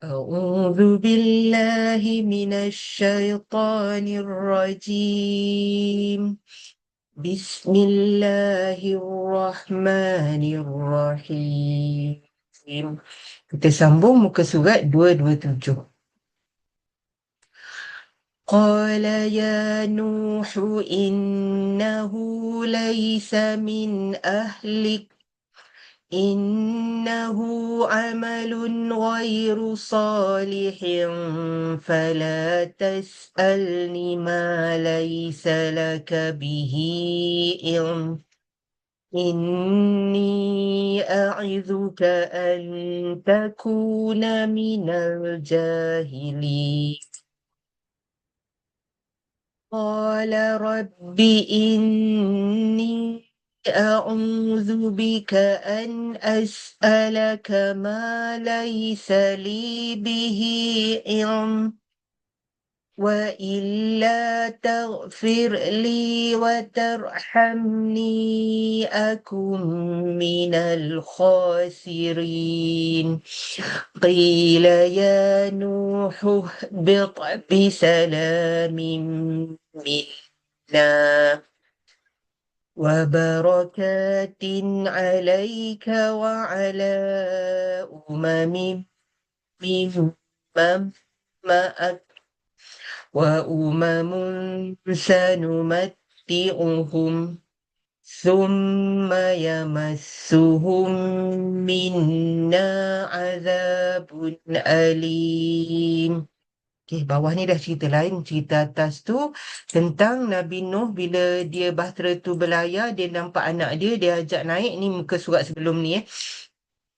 أعوذ بالله من الشيطان الرجيم. بسم الله الرحمن الرحيم. Kita sambung muka surat 227. قال يا نوح إنه ليس من أهلك إنه عمل غير صالح فلا تسألني ما ليس لك به علم إني أعظك أن تكون من الجاهلين. قال رب إني أعوذ بك أن أسألك ما ليس لي به علم وإلا تغفر لي وترحمني أكن من الخاسرين. قيل يا نوح اهبط بسلام منا وبركات عليك وعلى أمم ممن معك وأمم سنمتعهم ثم يمسهم منا عذاب أليم. Okey, bawah ni dah cerita lain. Cerita atas tu tentang Nabi Nuh bila dia bahtera tu berlayar, dia nampak anak dia, dia ajak naik. Ni muka surat sebelum ni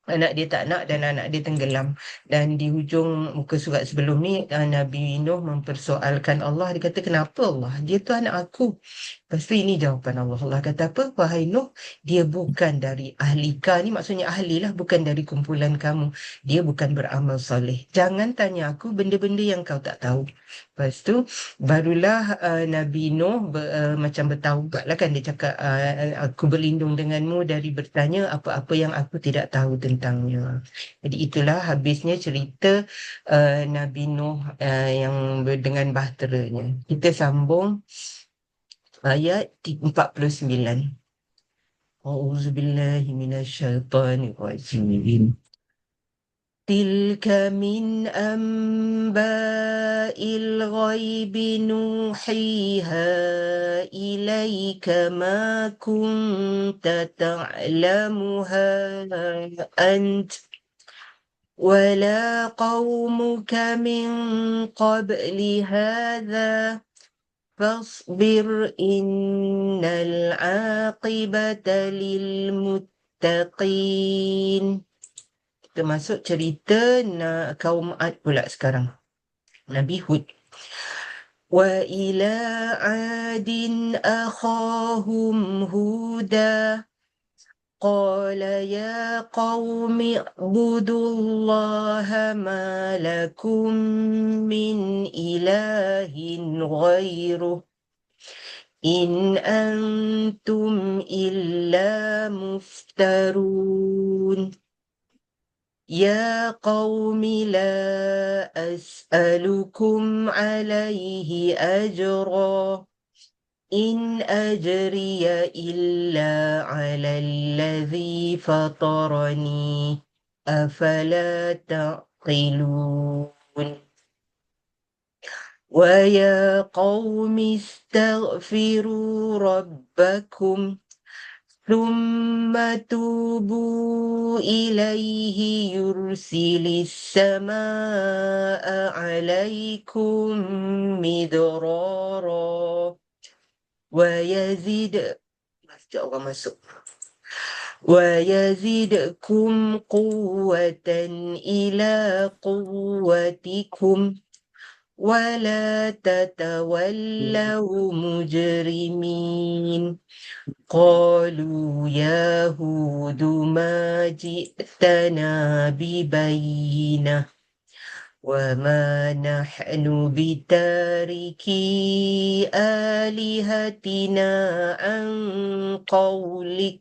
anak dia tak nak dan anak dia tenggelam. Dan di hujung muka surat sebelum ni Nabi Nuh mempersoalkan Allah. Dia kata, kenapa Allah? Dia tu anak aku. Lepas tu ini jawapan Allah. Allah kata apa? Wahai Nuh, dia bukan dari ahlika. Ni maksudnya ahli lah, bukan dari kumpulan kamu. Dia bukan beramal soleh. Jangan tanya aku benda-benda yang kau tak tahu. Lepas tu barulah Nabi Nuh macam bertaubat lah kan. Dia cakap, aku berlindung denganmu dari bertanya apa-apa yang aku tidak tahu tentangnya. Jadi itulah habisnya cerita Nabi Nuh yang dengan bahteranya. Kita sambung ayat 49. A'udzubillahi minasyaitonirrajim. تلك من أنباء الغيب نوحيها إليك ما كنت تعلمها أنت ولا قومك من قبل هذا فاصبر إن العاقبة للمتقين. Termasuk cerita kaum Ad pula sekarang. Nabi Hud. Wa ila adin akhahum huda qala ya qaumi ibudullaha ma lakum min ilahin ghairuh in antum illa muftarun. يا قوم لا أسألكم عليه أجرا إن أجري إلا على الذي فطرني أفلا تعقلون. ويا قوم استغفروا ربكم ثم توبوا إليه يرسل السماء عليكم مدرارا ويزدكم قوة إلى قوتكم ولا تتولوا مجرمين. قالوا يا هود ما جئتنا ببينة وما نحن بتاركي آلهتنا عن قولك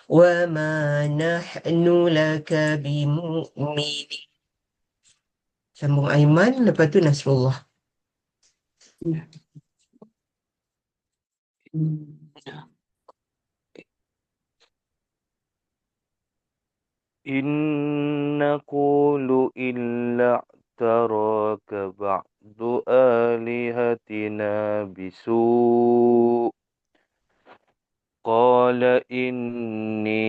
وما نحن لك بمؤمنين. Sambung Aiman, lepas tu Nasrullah. إن نقول إلا اعتراك بعض آلهتنا بسوء قال إني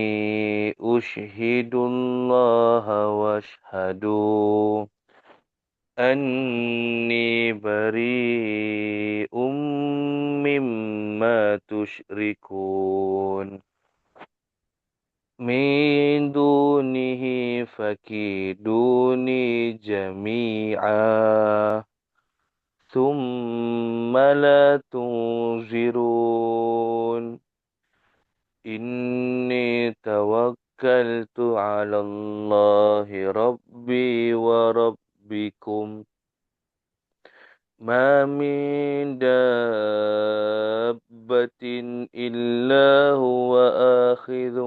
أشهد الله واشهدوا أني بريء مما تشركون من دونه فكيدوني جميعا ثم لا تنظرون إني توكلت على الله ربي وربكم ما من دابة إلا هو آخذ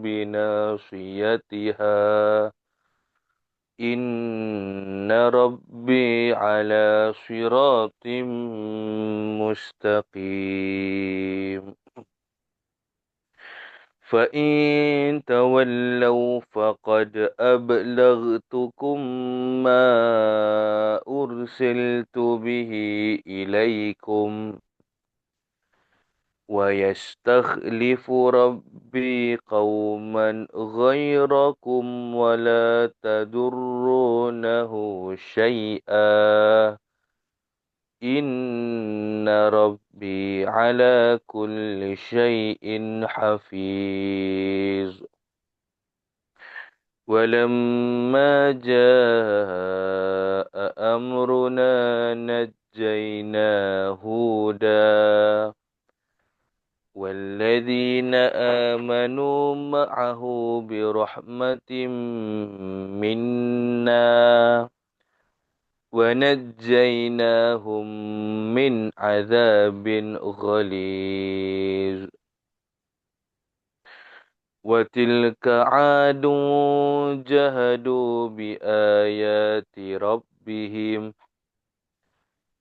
بناصيتها إن ربي على صراط مستقيم فإن تولوا فقد أبلغتكم ما أرسلت به إليكم ويستخلف ربي قوما غيركم ولا تضرونه شيئا إن ربي على كل شيء حفيظ ولما جاء أمرنا نجينا هودا والذين آمنوا معه برحمة منا ونجيناهم من عذاب غليظ وتلك عاد جهدوا بآيات ربهم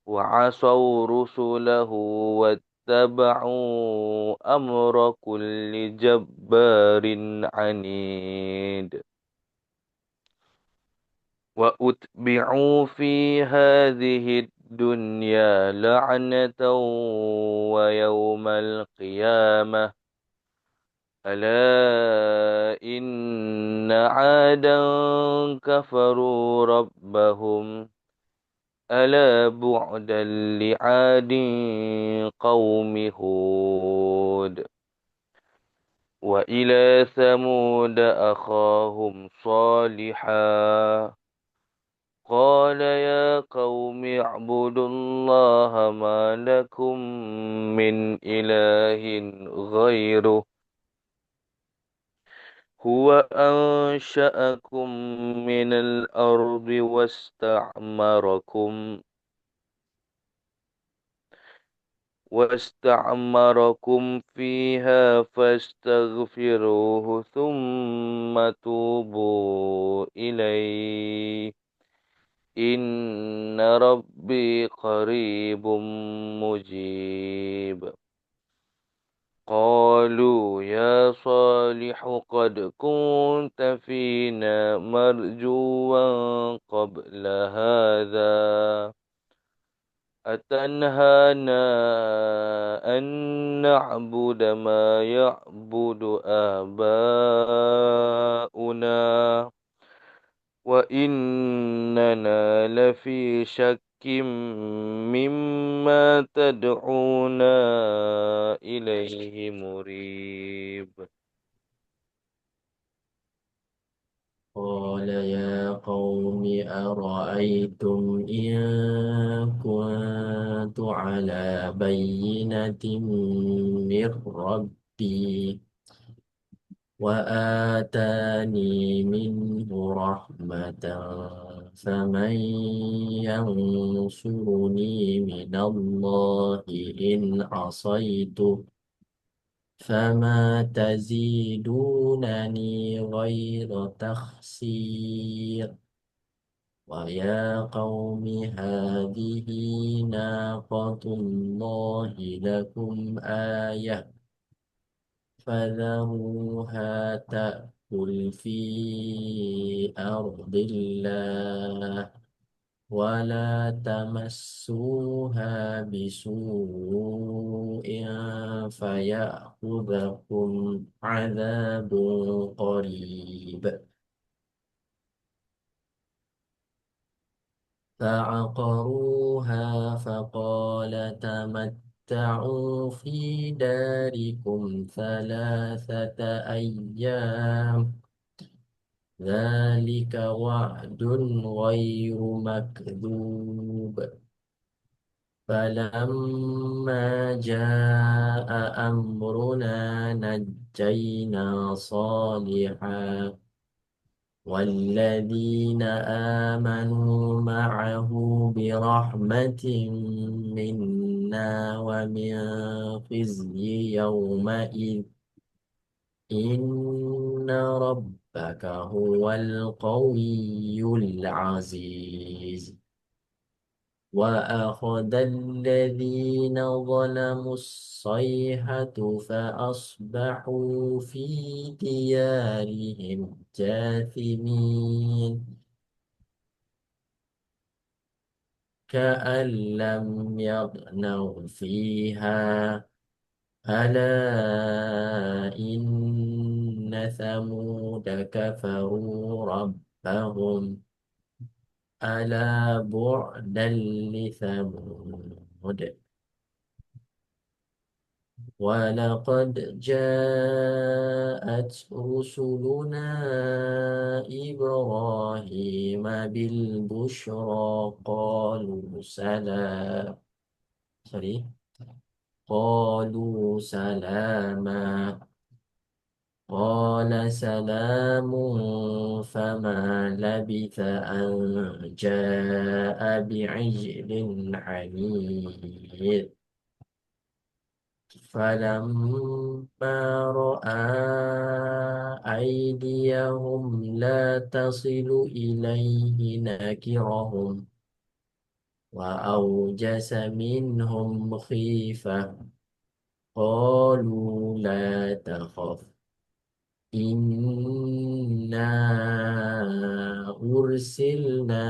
وعصوا رسله واتبعوا أمر كل جبار عنيد وأتبعوا في هذه الدنيا لعنة ويوم القيامة ألا إن عادا كفروا ربهم ألا بعدا لعاد قوم هود وإلى ثمود أخاهم صالحا قال يا قوم اعبدوا الله ما لكم من إله غيره هو أنشأكم من الأرض واستعمركم فيها فاستغفروه ثم توبوا إليه إن ربي قريب مجيب قالوا يا صالح قد كنت فينا مرجوا قبل هذا أتنهانا أن نعبد ما يعبد آباؤنا وإننا لفي شك مما تدعونا إليه مريب قال يا قوم أرأيتم إن كنت على بينة من ربي وآتاني منه رحمة فمن ينصرني من الله إن عصيته فما تزيدونني غير تخسير ويا قوم هذه ناقة الله لكم آية فذروها تأكل في أرض الله ولا تمسوها بسوء فيأخذكم عذاب قريب فعقروها فقال تمتعوا في داركم 3 أيام ذلك وعد غير مكذوب فلما جاء أمرنا نجينا صالحا والذين آمنوا معه برحمة منا ومن خزي يومئذ إن ربك هو القوي العزيز وأخذ الذين ظلموا الصيحة فأصبحوا في ديارهم جاثمين كأن لم يغنوا فيها ألا إن ثمود كفروا ربهم ألا بعدا لثمود ولقد جاءت رسلنا إبراهيم بالبشرى قالوا سلام قالوا سلاما قال سلام فما لبث أن جاء بعجل حنيذ فلما رأى أيديهم لا تصل إليه نكرهم وأوجس منهم خيفة قالوا لا تخف إنا أرسلنا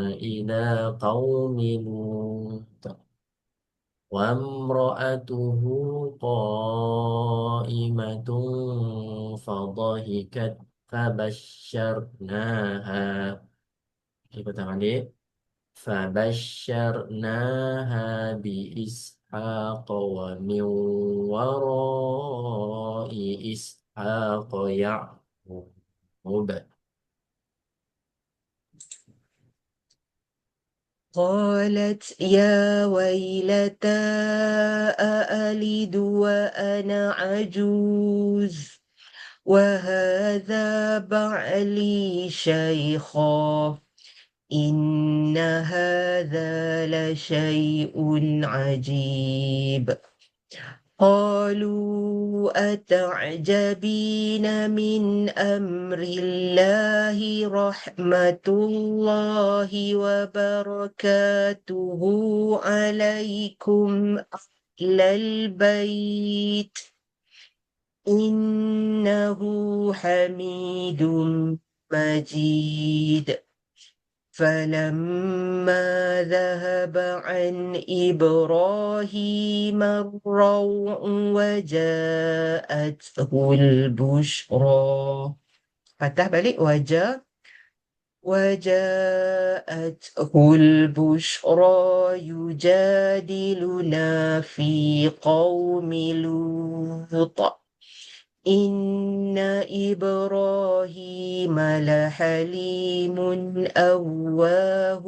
إلى قوم لوط وامرأته قائمة فضحكت فبشرناها فبشرناها بإسحاق ومن وراء إسحاق يعقوب قالت يا ويلتى أألد وأنا عجوز وهذا بعلي شيخا إن هذا لشيء عجيب قالوا أتعجبين من أمر الله رحمة الله وبركاته عليكم أهل البيت إنه حميد مجيد فلما ذهب عن إبراهيم الروع وجاءته البشرى فتح balik وجاءته البشرى يجادلنا في قوم لوط إن إبراهيم لحليم أواه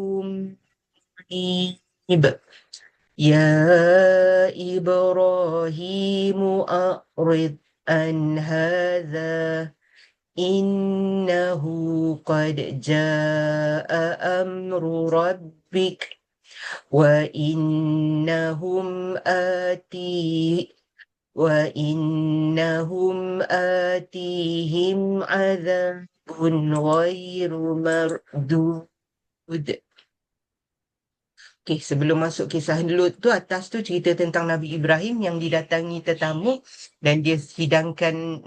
منيب يا إبراهيم أعرض عن هذا إنه قد جاء أمر ربك وإنهم آتيهم عذاب غير مردود Okey, sebelum masuk kisah Lut tu, atas tu cerita tentang Nabi Ibrahim yang didatangi tetamu dan dia hidangkan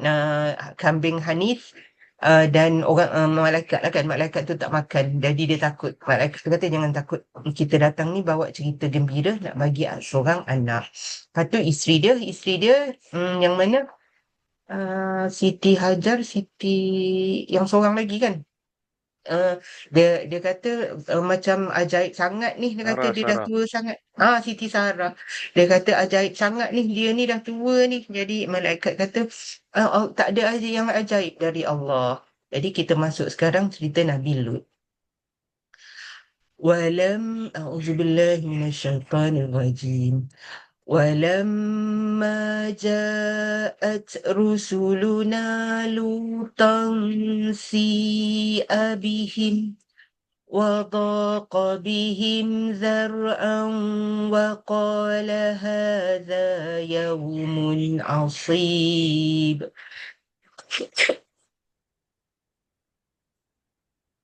kambing hanif, dan orang malaikat lah kan, malaikat tu tak makan. Jadi dia takut. Malaikat tu kata jangan takut. Kita datang ni bawa cerita gembira nak bagi seorang anak. Lepas tu isteri dia yang mana? Siti Hajar, Siti yang seorang lagi kan? Dia kata macam ajaib sangat ni, dia kata dia dah Sarah. tua sangat. Siti Sarah. Dia kata ajaib sangat ni, dia ni dah tua ni. Jadi malaikat kata tak ada aja yang ajaib dari Allah. Jadi kita masuk sekarang cerita Nabi Lut. A'udzubillahi minasyaitanir rajim. ولما جاءت رسلنا لوطا سيء بهم وضاق بهم ذرعا وقال هذا يوم عصيب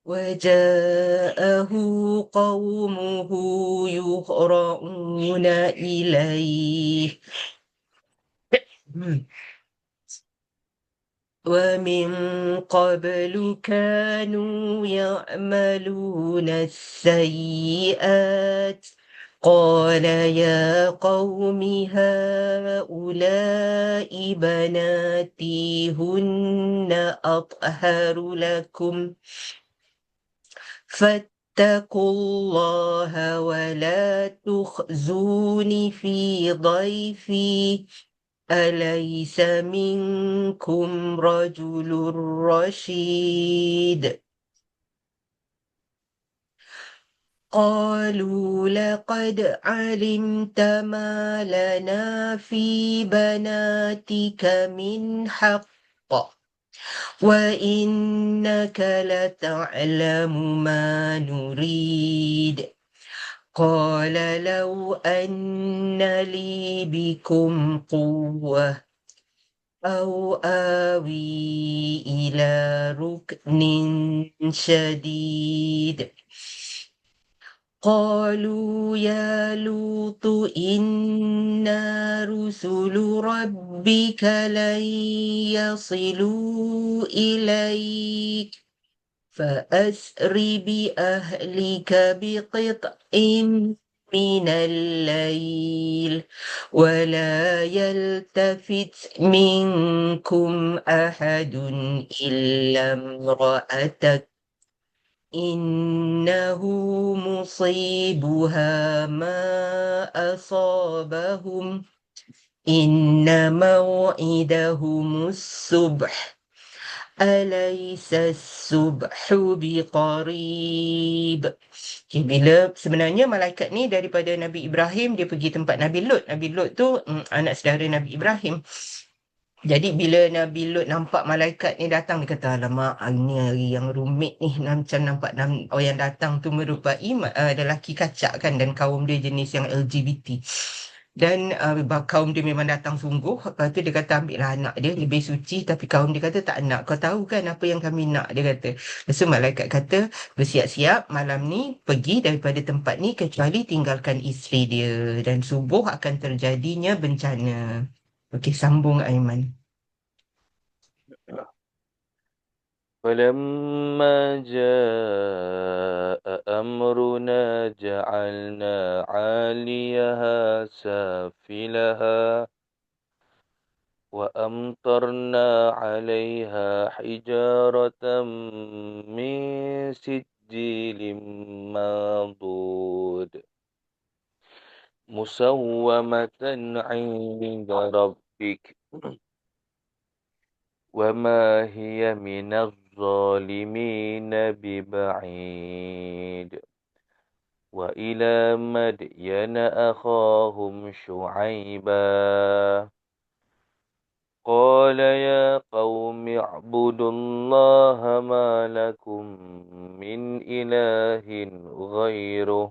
وجاءه قومه يهرعون إليه ومن قبل كانوا يعملون السيئات قال يا قوم هؤلاء بناتي هن أطهر لكم فاتقوا الله ولا تخزوني في ضيفي أليس منكم رجل رشيد قالوا لقد علمت ما لنا في بناتك من حق وإنك لتعلم ما نريد قال لو أن لي بكم قوة أو آوي إلى ركن شديد قالوا يا لوط إنا رسل ربك لن يصلوا إليك فأسر بأهلك بقطع من الليل ولا يلتفت منكم أحد إلا امرأتك إنه مصيبها ما أصابهم إن موعدهم الصبح أليس الصبح بقريب. Bila sebenarnya malaikat ni daripada Nabi Ibrahim, dia pergi tempat Nabi Lut. Nabi Lut tu anak saudara Nabi Ibrahim. Jadi bila Nabi Lut nampak malaikat ni datang, dia kata, alamak, ini hari yang rumit ni. Macam nampak orang yang datang tu merupai lelaki kacak kan, dan kaum dia jenis yang LGBT. Dan kaum dia memang datang sungguh. Lepas tu dia kata ambillah anak dia lebih suci. Tapi kaum dia kata tak nak. Kau tahu kan apa yang kami nak, dia kata. Lepas tu malaikat kata bersiap-siap malam ni pergi daripada tempat ni kecuali tinggalkan isteri dia. Dan subuh akan terjadinya bencana. Okey, sambung Aiman. فلما جاء أمرنا جعلنا عاليها سافلها وأمطرنا عليها حجارة من سجيل منضود مسومة عند ربك وما هي من الظالمين ببعيد وإلى مدين أخاهم شعيبا قال يا قوم اعبدوا الله ما لكم من إله غيره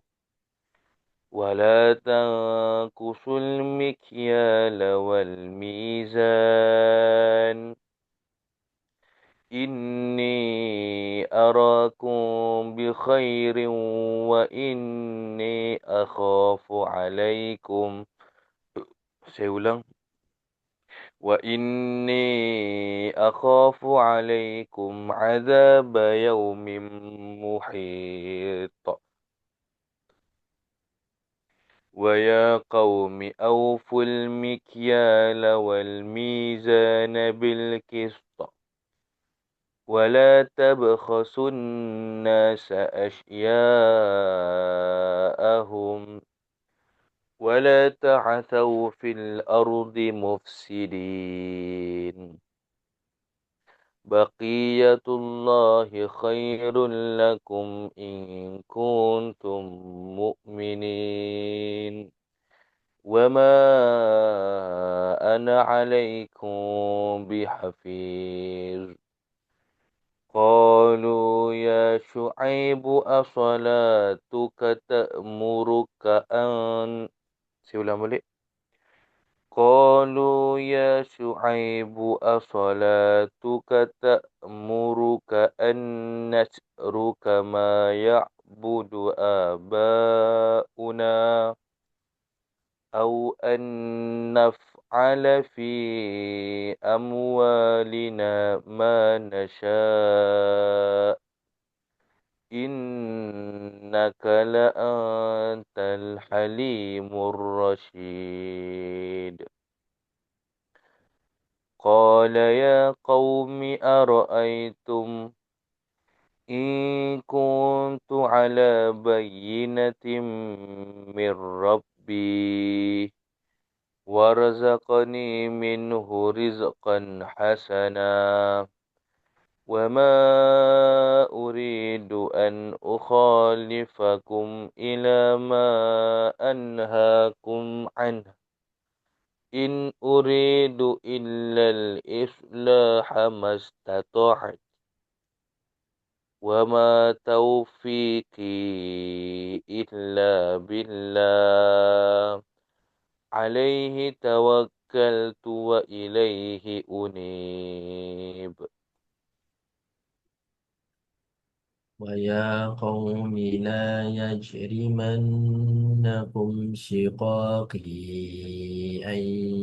ولا تنقصوا المكيال والميزان إني أراكم بخير وإني أخاف عليكم. Saya ulang. وإني أخاف عليكم عذاب يوم محيط. ويا قوم أوفوا المكيال والميزان بالقسط ولا تبخسوا الناس أشياءهم ولا تعثوا في الأرض مفسدين. بقية الله خير لكم إن كنتم مؤمنين وما أنا عليكم بحفيظ. قالوا يا شعيب أصلاتك تأمرك أن Saya ulang balik. قالوا يا شعيب أصلاتك تأمرك أن نترك ما يعبد آباؤنا أو أن نفعل في أموالنا ما نشاء إنك لأنت الحليم الرشيد. قال يا قوم أرأيتم إن كنت على بينة من ربي ورزقني منه رزقا حسنا وما أريد أن أخالفكم إلى ما أنهاكم عنه إن أريد إلا الإصلاح ما استطعت وما توفيقي إلا بالله عليه توكلت وإليه أنيب. ويا قوم لا يجرمنكم شقاقي أن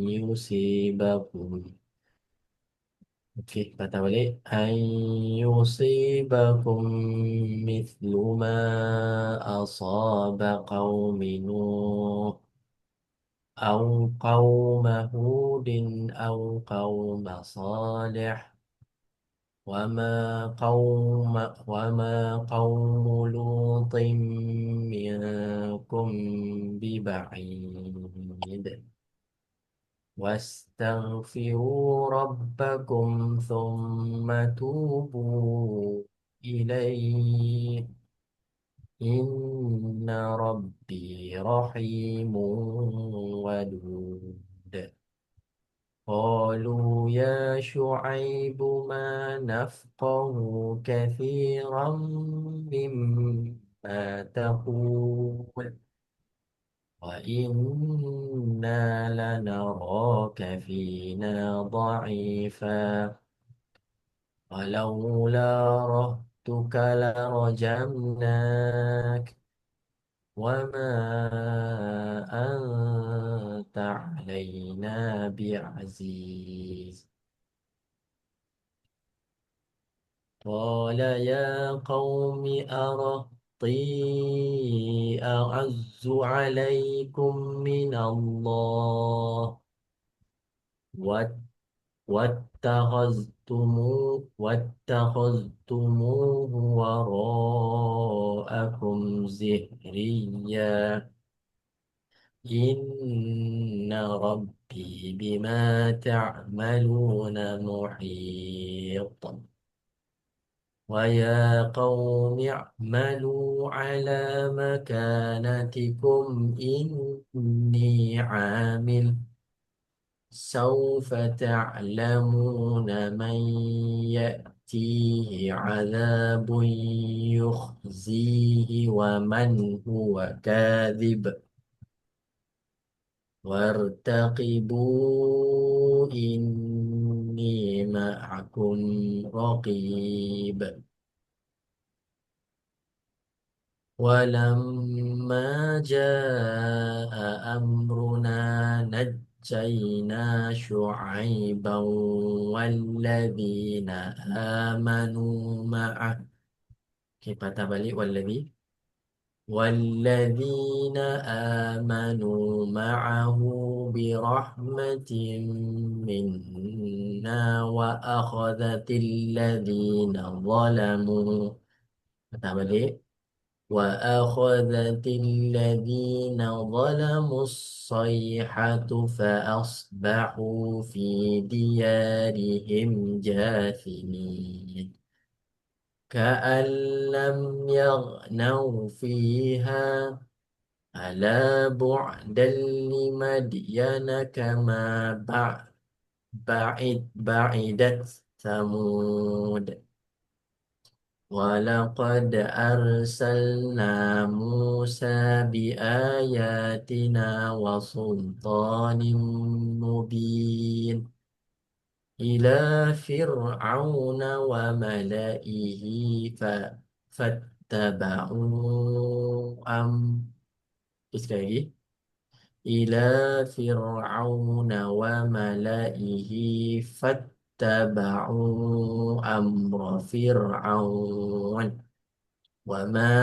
يصيبكم kata balik أن يصيبكم مثل ما أصاب قوم نوح أو قوم هود أو قوم صالح وما قوم لوط منكم ببعيد واستغفروا ربكم ثم توبوا إليه إن ربي رحيم ودود. قالوا يا شعيب ما نفقه كثيرا مما تقول وإنا لنراك فينا ضعيفا ولولا رهتك لرجمناك وما أنت علينا بعزيز. قال يا قوم أرهطي أعز عليكم من الله واتخذتموه وراءكم زهريا إن ربي بما تعملون محيط. ويا قوم اعملوا على مكانتكم إني عامل سوف تعلمون من يأتيه عذاب يخزيه ومن هو كاذب وارتقبوا إني معكم رقيب. ولما جاء أمرنا نجينا شعيبا والذين آمنوا معه. Okay, patah balik والذين آمنوا معه برحمة منا وأخذت الذين ظلموا. Patah balik. وأخذت الذين ظلموا الصيحة فأصبحوا في ديارهم جاثمين كأن لم يغنوا فيها ألا بعدا لمدين كما بعدت ثمود ولقد أرسلنا موسى بآياتنا وسلطان مبين إلى فرعون وملئه فاتبعوا sekali lagi. إلى فرعون وملئه فاتبعوا أمر فرعون وما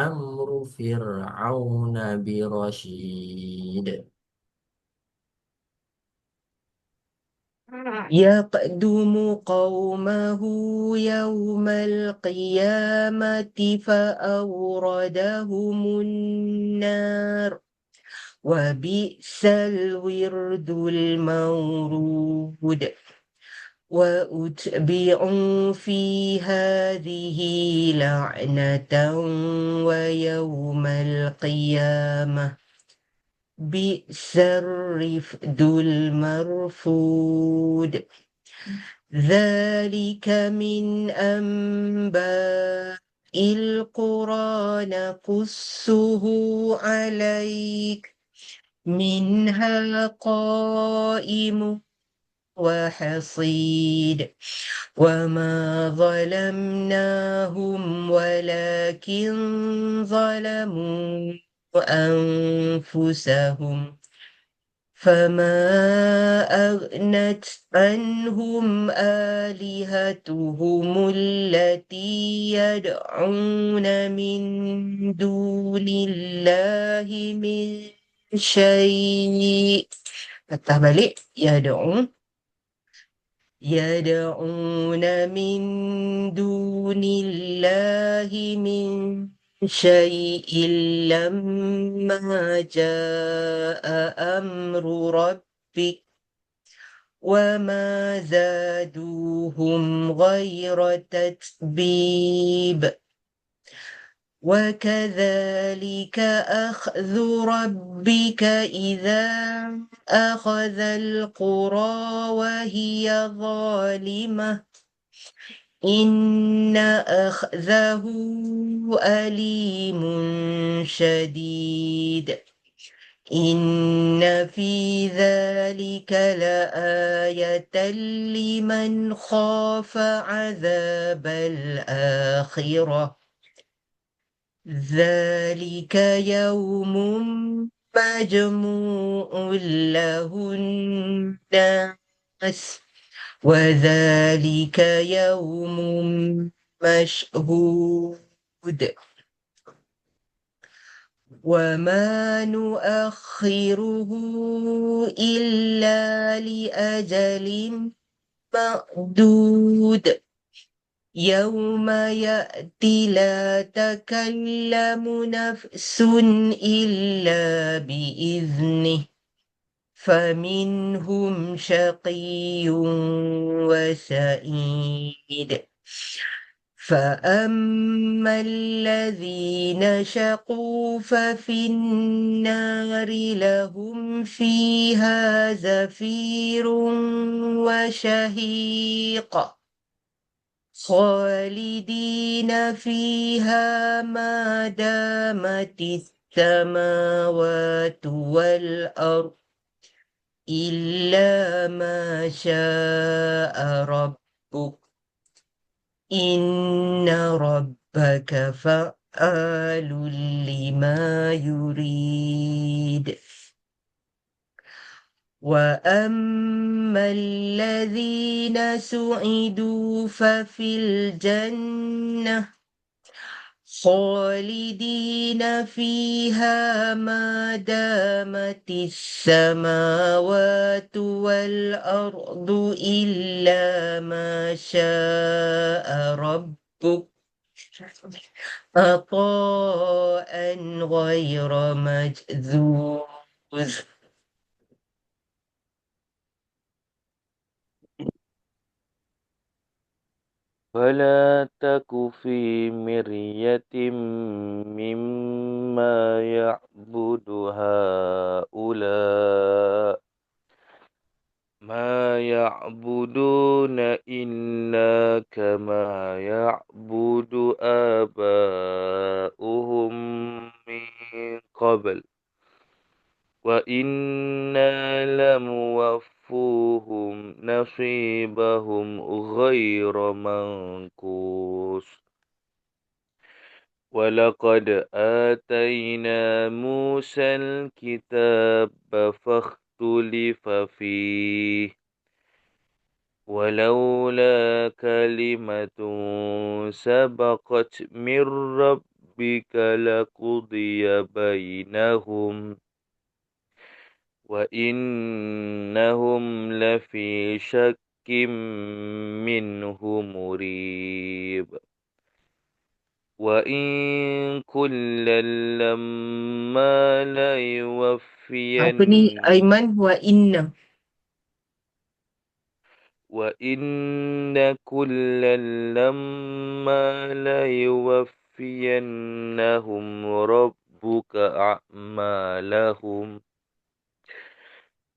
أمر فرعون برشيد. يقدم قومه يوم القيامة فأوردهم النار وبئس الورد المورود وأتبعوا في هذه لعنة ويوم القيامة بئس الرفد المرفود ذلك من أنباء القرى نقصه عليك منها قائم وحصيد وما ظلمناهم ولكن ظلموا أنفسهم فما أغنت عنهم آلهتهم التي يدعون من دون الله من شيء. Patah balik. يدعون من دون الله من شيء لما جاء أمر ربك وما زادوهم غير تتبيب وكذلك أخذ ربك إذا أخذ القرى وهي ظالمة إن أخذه أليم شديد إن في ذلك لآية لمن خاف عذاب الآخرة ذلك يوم مجموع له الناس وذلك يوم مشهود وما نؤخره إلا لأجل معدود يوم يأتي لا تكلم نفس إلا بإذنه فمنهم شقي وسعيد فأما الذين شقوا ففي النار لهم فيها زفير وشهيق خالدين فيها ما دامت السماوات والأرض إلا ما شاء ربك إن ربك فعال لما يريد وأما الذين سعدوا ففي الجنة خالدين فيها ما دامت السماوات والأرض إلا ما شاء ربك عطاء غير مجذوذ. فلا تك في مرية مما يعبد هؤلاء ما يعبدون إلا كما يعبد آباؤهم من قبل وإنا لموفوهم نصيبهم غير منقوص ولقد آتينا موسى الكتاب فاختلف فيه ولولا كلمة سبقت من ربك لقضي بينهم وإنهم لفي شك منه مريب وإن كلا لما Apa ni ليوفين Aiman? وإن كلا لما ليوفينهم ربك أعمالهم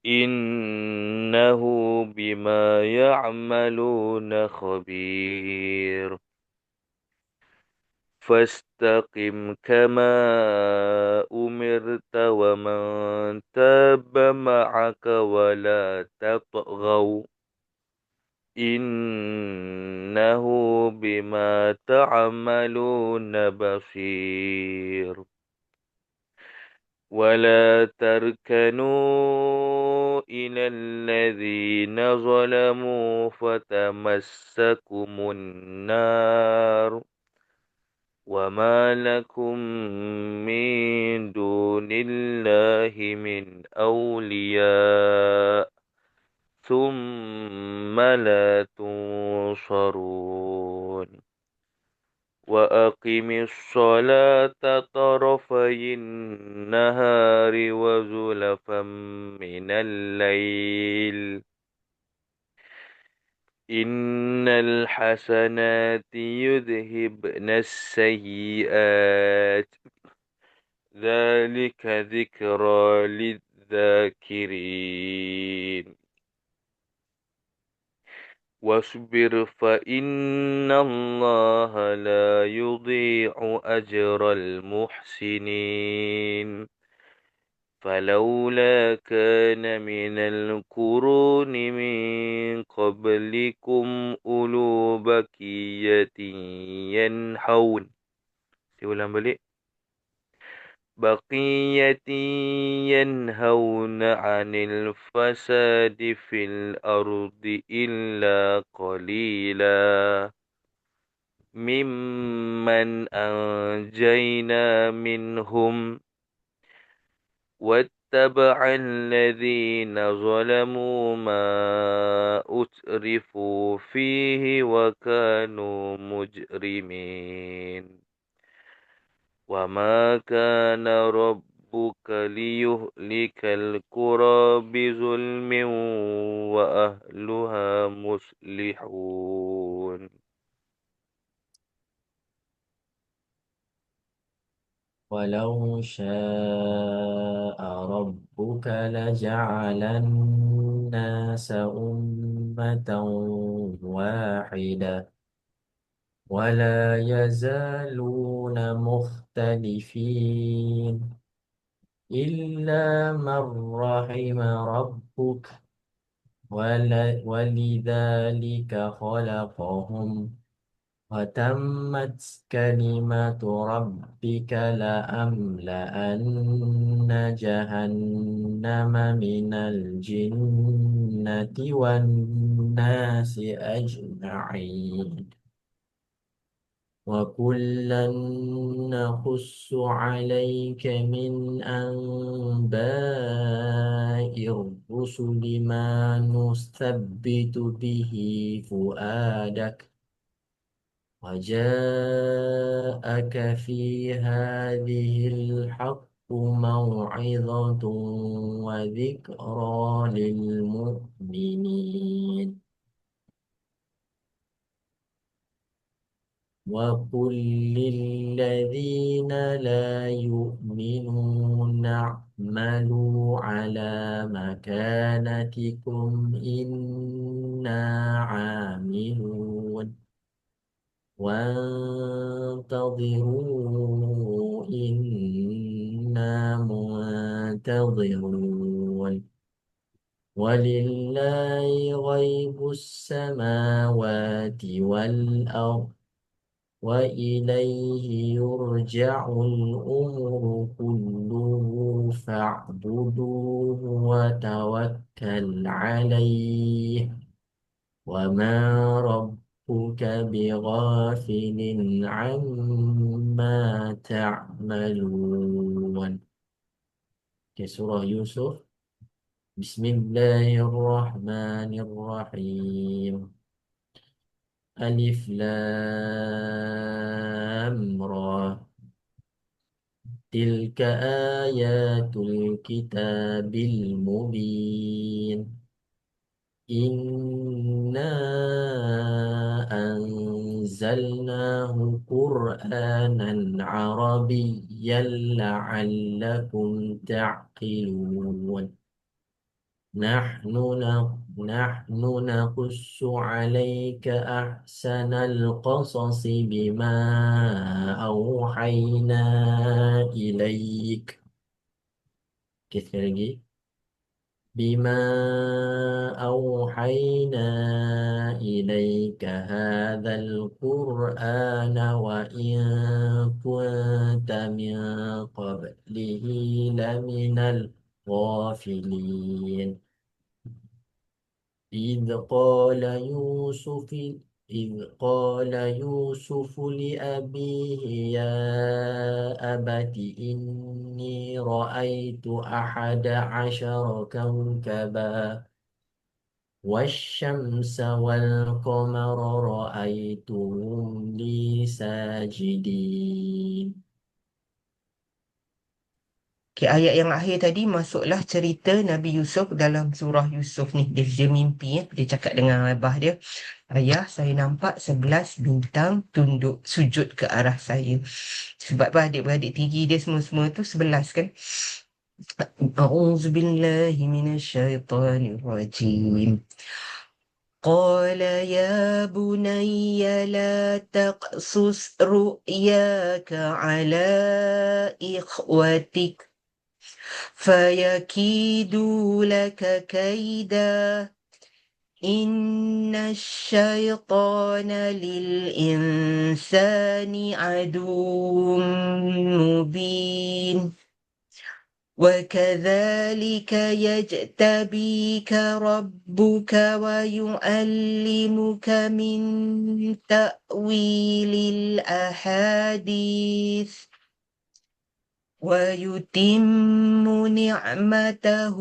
إنه بما يعملون خبير فاستقم كما أمرت ومن تاب معك ولا تطغوا إنه بما تعملون بصير ولا تركنوا إلى الذين ظلموا فتمسكم النار وما لكم من دون الله من أولياء ثم لا تنصرون وأقم الصلاة طرفي النهار وزلفا من الليل إن الحسنات يذهبن السيئات ذلك ذكرى للذاكرين واصبر فإن الله لا يضيع أجر المحسنين فلولا كان من القرون من قبلكم أولو بقية ينحون Ulang balik بقية ينهون عن الفساد في الأرض إلا قليلا ممن أنجينا منهم واتبع الذين ظلموا ما أترفوا فيه وكانوا مجرمين وما كان ربك ليهلك القرى بظلم وأهلها مصلحون ولو شاء ربك لجعل الناس أمة واحدة ولا يزالون مختلفين إلا من رحم ربك ولذلك خلقهم وتمت كلمة ربك لأملأن جهنم من الجنة والناس أجمعين وكلا نقص عليك من أنباء الرسل ما نثبت به فؤادك وجاءك في هذه الحق موعظة وذكرى للمؤمنين وقل للذين لا يؤمنون اعملوا على مكانتكم إنا عاملون وانتظروا إنا منتظرون ولله غيب السماوات والأرض وإليه يرجع الأمر كله فاعبدوه وتوكل عليه وما ربك بغافل عما تعملون. Surah Yusuf. Bismillahirrahmanirrahim. Alif Lam Ra. Tilka ayatul kitabil mubin. Inna anzalnahu Qur'anan Arabiyyan la'allakum ta'qilun. نحن نقص عليك أحسن القصص بما أوحينا إليك كيف lagi بما أوحينا إليك هذا القرآن وإن كنت من قبله لمن الغافلين إذ قال يوسف لأبيه يا أبت إني رأيت 11 كوكبا والشمس والقمر رأيتهم لي ساجدين. Okay, ayat yang akhir tadi masuklah cerita Nabi Yusuf dalam surah Yusuf ni. Dia mimpi, dia cakap dengan abah dia, ayah, saya nampak 11 bintang tunduk sujud ke arah saya. Sebab adik-beradik tinggi dia semua-semua tu 11 kan. A'udzubillahi minasyaitanirrajim. قال يا بني لا تقصص رؤياك على إخوتك فيكيدوا لك كيدا إن الشيطان للإنسان عدو مبين وكذلك يجتبيك ربك ويعلمك من تأويل الأحاديث ويتم نعمته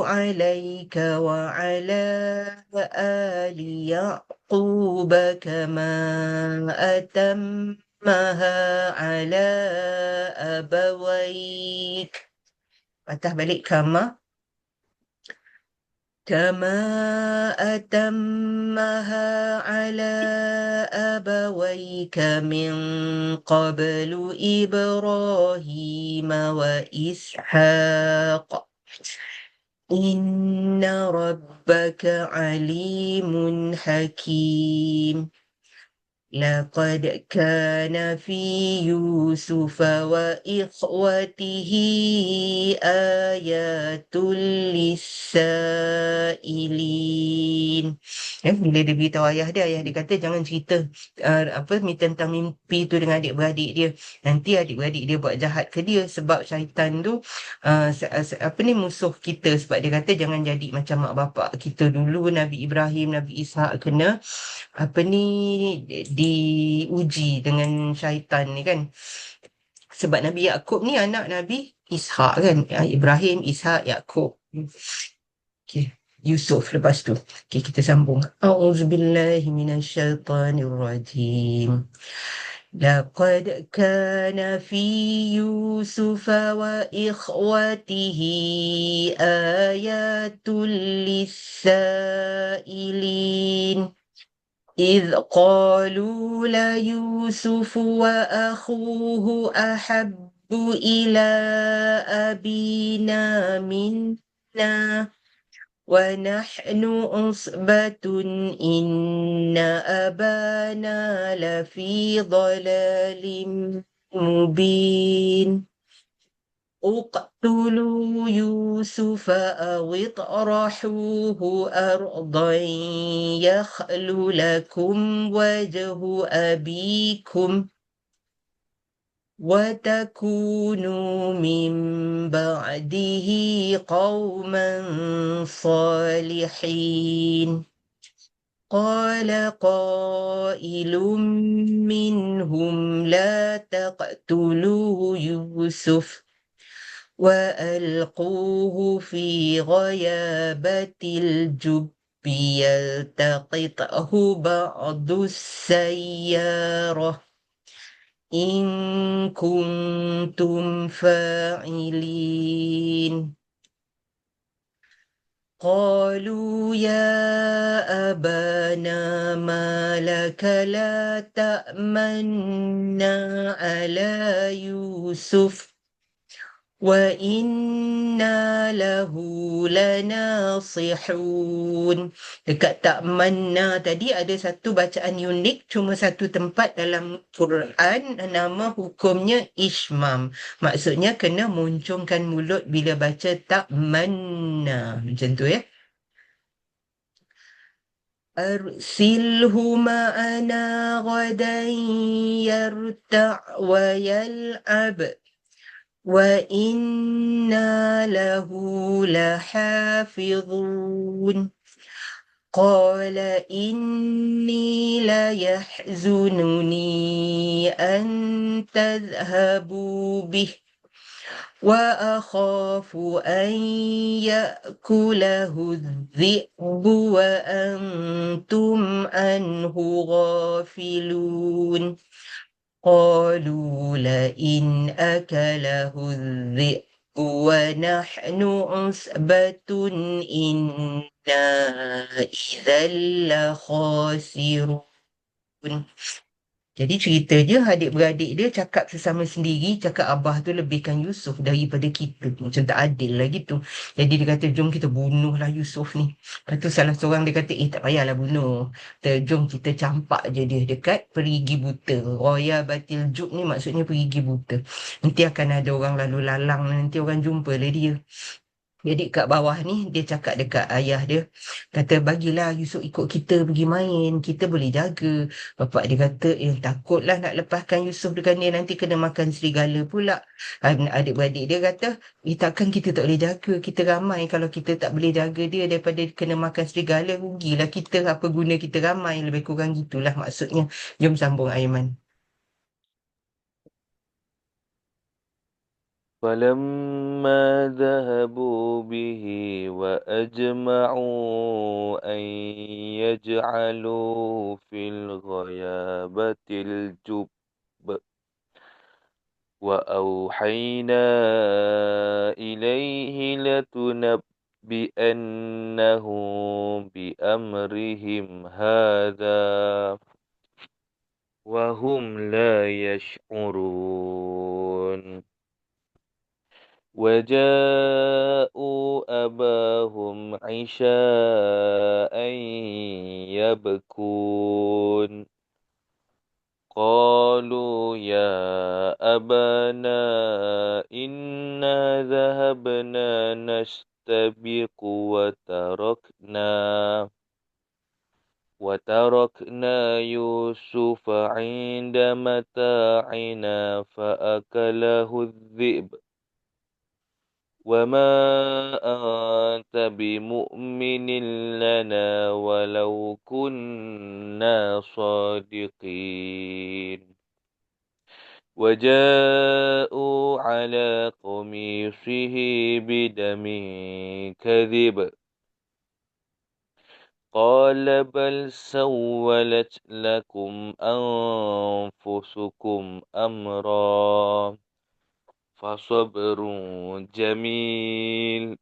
عليك وعلى آل يعقوب كما أتمها على أبويك. Patah balik كما أتمها على أبويك من قبل إبراهيم وإسحاق إن ربك عليم حكيم. لقد كان في يوسف وإخوته آيات للسائلين. Bila dia beritahu ayah dia kata jangan cerita tentang mimpi tu dengan adik-beradik dia. Nanti adik-beradik dia buat jahat ke dia sebab syaitan tu musuh kita, sebab dia kata jangan jadi macam mak bapak kita dulu, Nabi Ibrahim, Nabi Ishak kena diuji dengan syaitan ni kan. Sebab Nabi Yaakob ni anak Nabi Ishak kan. Ibrahim, Ishak, Yaakob. Okay. Yusuf lepas tu. Okay, kita sambung. A'udzubillahi minasyaitanirrajim. لقد كان في يوسف وإخوته آيات للسائلين إذ قالوا ليوسف وأخوه أحب إلى أبينا منا ونحن عصبة إن أبانا لفي ضلال مبين اقتلوا يوسف أو اطرحوه أرضا يخل لكم وجه أبيكم وتكونوا من بعده قوما صالحين قال قائل منهم لا تقتلوا يوسف وألقوه في غيابة الجب يلتقطه بعض السيارة إن كنتم فاعلين قالوا يا أبانا ما لك لا تأمنا على يوسف وَإِنَّا لَهُ لَنَاصِحُونَ. Dekat tak manna tadi ada satu bacaan unik, cuma satu tempat dalam Quran, nama hukumnya ishmam. Maksudnya kena muncungkan mulut bila baca tak manna. Macam tu ya. أرسله معنا غدا يرتع ويلعب وَإِنَّا لَهُ لَحَافِظُونَ قَالَ إِنِّي لَيَحْزُنُنِي أَن تَذْهَبُوا بِهِ وَأَخَافُ أَن يَأْكُلَهُ الذِّئْبُ وَأَنْتُمْ عَنْهُ غَافِلُونَ قالوا لئن أكله الذئب ونحن عصبة إنا إذا لخاسرون. Jadi cerita je adik-beradik dia cakap sesama sendiri, cakap abah tu lebihkan Yusuf daripada kita. Macam tak adil lah gitu. Jadi dia kata, jom kita bunuhlah Yusuf ni. Lepas tu salah seorang dia kata, tak payahlah bunuh. Jom kita campak je dia dekat perigi buta. Roya batil jub ni maksudnya perigi buta. Nanti akan ada orang lalu lalang, nanti orang jumpa lah dia. Jadi kat bawah ni dia cakap dekat ayah dia, kata bagilah Yusuf ikut kita pergi main, kita boleh jaga. Bapak dia kata takutlah nak lepaskan Yusuf dengan dia nanti kena makan serigala pula. Adik-beradik dia kata takkan kita tak boleh jaga, kita ramai, kalau kita tak boleh jaga dia daripada kena makan serigala, rugilah kita, apa guna kita ramai, lebih kurang gitulah maksudnya. Jom sambung Aiman. فلما ذهبوا به وأجمعوا أن يجعلوه في الغيابة الجب وأوحينا إليه لتنبئنهم بأمرهم هذا وهم لا يشعرون وجاءوا أباهم عشاء يبكون قالوا يا أبانا إنا ذهبنا نستبق وتركنا يوسف عند متاعنا فأكله الذئب وما أنت بمؤمن لنا ولو كنا صادقين وجاءوا على قميصه بدم كذب قال بل سولت لكم أنفسكم أمرا فصبر جميل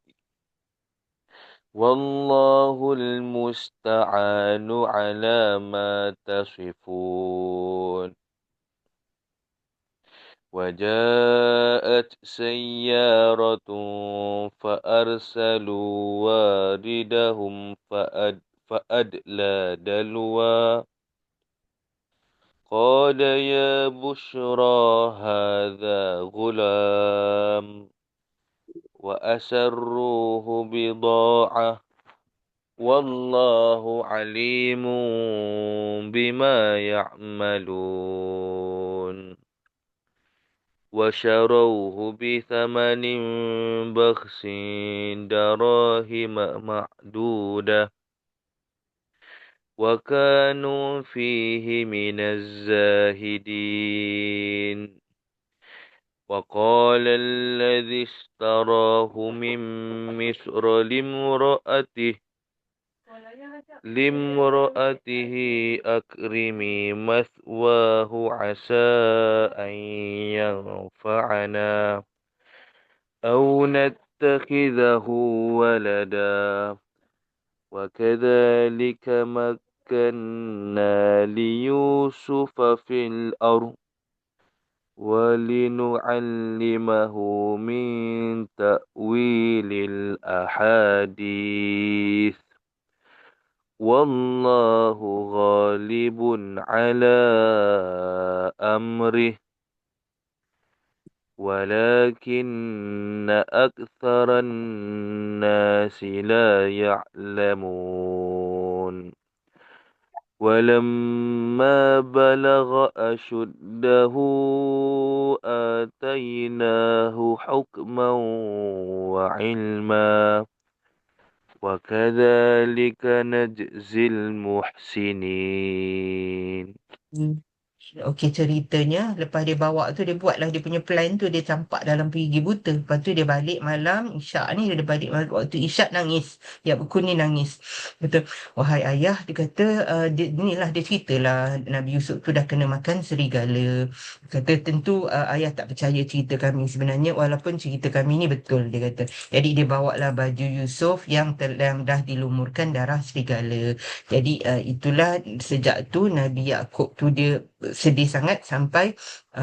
والله المستعان على ما تصفون وجاءت سيارة فأرسلوا واردهم فأدلى دلوا قال يا بشرى هذا غلام وأسروه بضاعة والله عليم بما يعملون وشروه بثمن بخس دراهم معدودة وكانوا فيه من الزاهدين وقال الذي اشتراه من مصر لامرأته أكرمي مثواه عسى أن ينفعنا أو نتخذه ولدا وكذلك مكنا ليوسف في الأرض ولنعلمه من تأويل الأحاديث والله غالب على أمره ولكن أكثر الناس لا يعلمون ولما بلغ أشده آتيناه حكما وعلما وكذلك نجزي المحسنين. Okey, ceritanya lepas dia bawa tu dia buatlah dia punya plan tu, dia campak dalam perigi buta. Lepas tu dia balik malam Isyak ni, dia balik malam waktu Isyak nangis. Ya, Bekun ni nangis. Betul. Wahai ayah, dia kata inilah dia ceritalah Nabi Yusuf tu dah kena makan serigala. Kata tentu ayah tak percaya cerita kami sebenarnya walaupun cerita kami ni betul, dia kata. Jadi dia bawalah baju Yusuf yang dah dilumurkan darah serigala. Jadi itulah sejak tu Nabi Yaakob tu dia sedih sangat sampai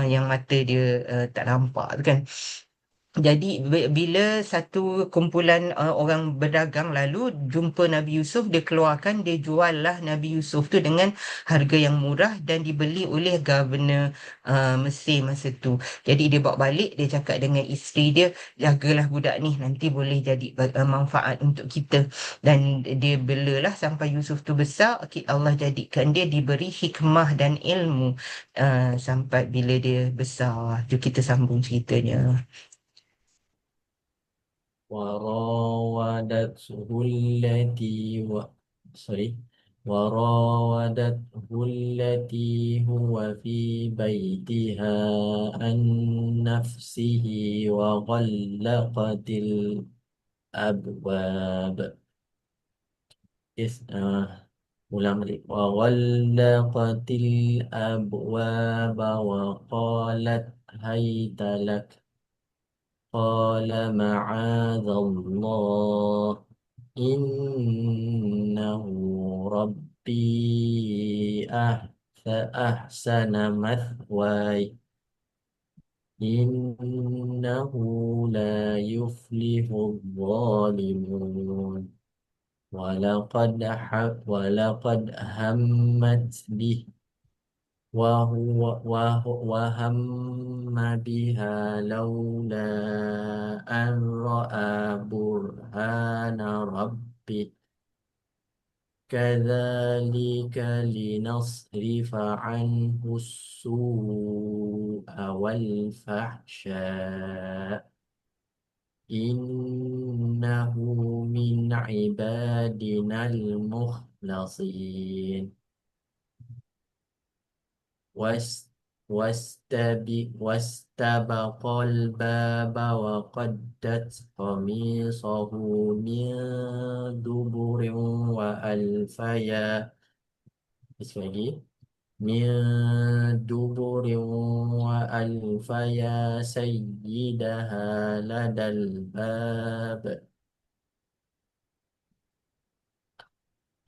yang mata dia tak nampak tu kan. Jadi bila satu kumpulan orang berdagang lalu jumpa Nabi Yusuf, dia keluarkan, dia jual lah Nabi Yusuf tu dengan harga yang murah dan dibeli oleh Governor Mesir masa tu. Jadi dia bawa balik, dia cakap dengan isteri dia, jagalah budak ni, nanti boleh jadi manfaat untuk kita. Dan dia belalah sampai Yusuf tu besar, Allah jadikan dia diberi hikmah dan ilmu sampai bila dia besar. Jom kita sambung ceritanya. وراودته التي sorry وراودته التي هو في بيتها عن نفسه وغلقت الأبواب ulang balik وغلقت الأبواب وقالت هيت لك قال معاذ الله إنه ربي أحسن مثواي إنه لا يفلح الظالمون ولقد همت به وهم بها لولا أن رأى برهان ربه كذلك لنصرف عنه السوء والفحشاء إنه من عبادنا المخلصين واستبق الباب وقدت قميصه من دبر lagi من دبر وألف يا سيدها لدى الباب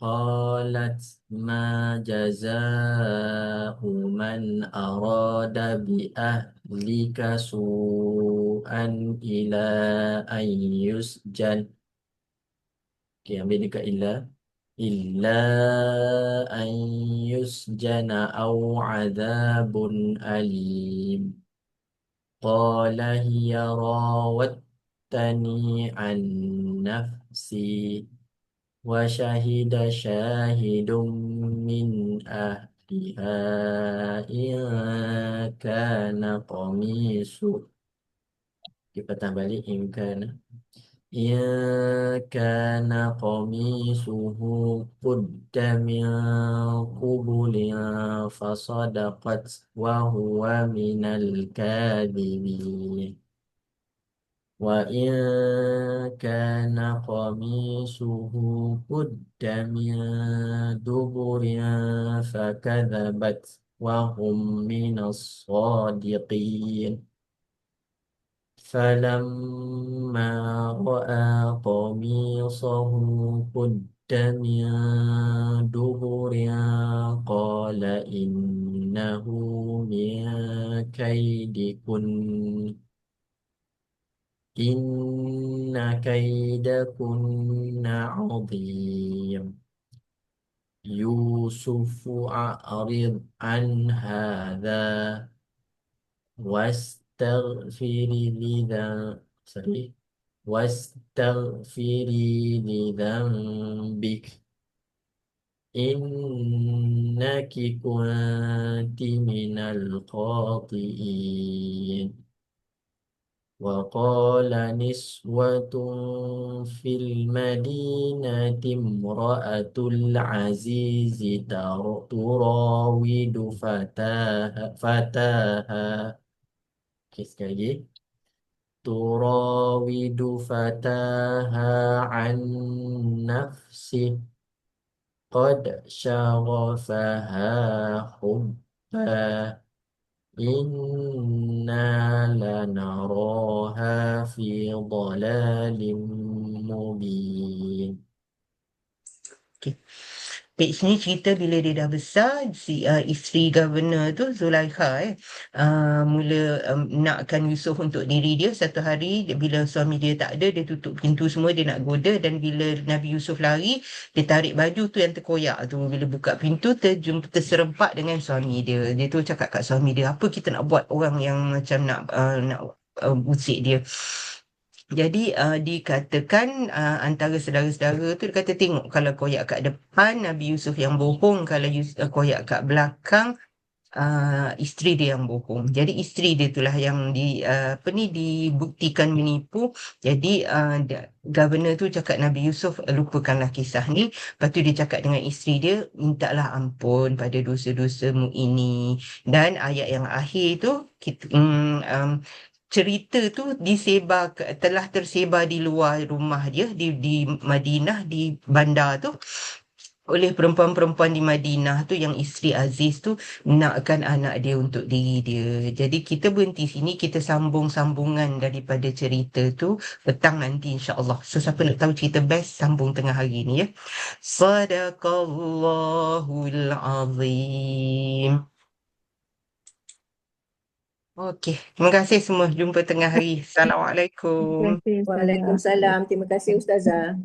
قالت ما جزاء من أراد بأهلك سوءا إلى أن يسجن. Okay, ambil dekat إلا أن يسجن أو عذاب أليم قال هي راودتني عن نفسي وشهد شاهد من أهلها إن كان قميصه kita balik إن كان قميصه قد من قبل فصدقت وهو من الكاذبين وإن كان قميصه قد من دبر فكذبت وهم من الصادقين فلما رأى قميصه قد من دبر قال إنه من كيدكن إن كيدكن عظيم يوسف أعرض عن هذا واستغفري لذنبك إنك كنت من الخاطئين وقال نسوة في المدينة امرأة العزيز تراود فتاها sekali lagi تراود فتاها عن نفسه قد شغفها حبا إنا لنراها في ضلال مبين. Okay. Page ni cerita bila dia dah besar, isteri governor tu Zulaikha mula nakkan Yusuf untuk diri dia. Satu hari bila suami dia tak ada, dia tutup pintu semua, dia nak goda, dan bila Nabi Yusuf lari, dia tarik baju tu yang terkoyak tu. Bila buka pintu, terserempak dengan suami dia. Dia tu cakap kat suami dia, apa kita nak buat orang yang macam nak usik dia. Jadi dikatakan antara saudara-saudara tu, dia kata tengok, kalau koyak kat depan Nabi Yusuf yang bohong, kalau koyak kat belakang isteri dia yang bohong. Jadi isteri dia itulah yang dibuktikan menipu. Jadi governor tu cakap Nabi Yusuf lupakanlah kisah ni. Lepas tu dia cakap dengan isteri dia, mintalah ampun pada dosa-dosamu ini. Dan ayat yang akhir tu cerita tu telah tersebar di luar rumah dia di Madinah, di bandar tu, oleh perempuan-perempuan di Madinah tu, yang isteri Aziz tu nakkan anak dia untuk diri dia. Jadi kita berhenti sini, kita sambungan daripada cerita tu petang nanti insya-Allah. So siapa nak tahu cerita best, sambung tengah hari ni ya. Sadaqallahul azim. Okey, terima kasih semua. Jumpa tengah hari. Assalamualaikum. Waalaikumsalam. Terima kasih Ustazah.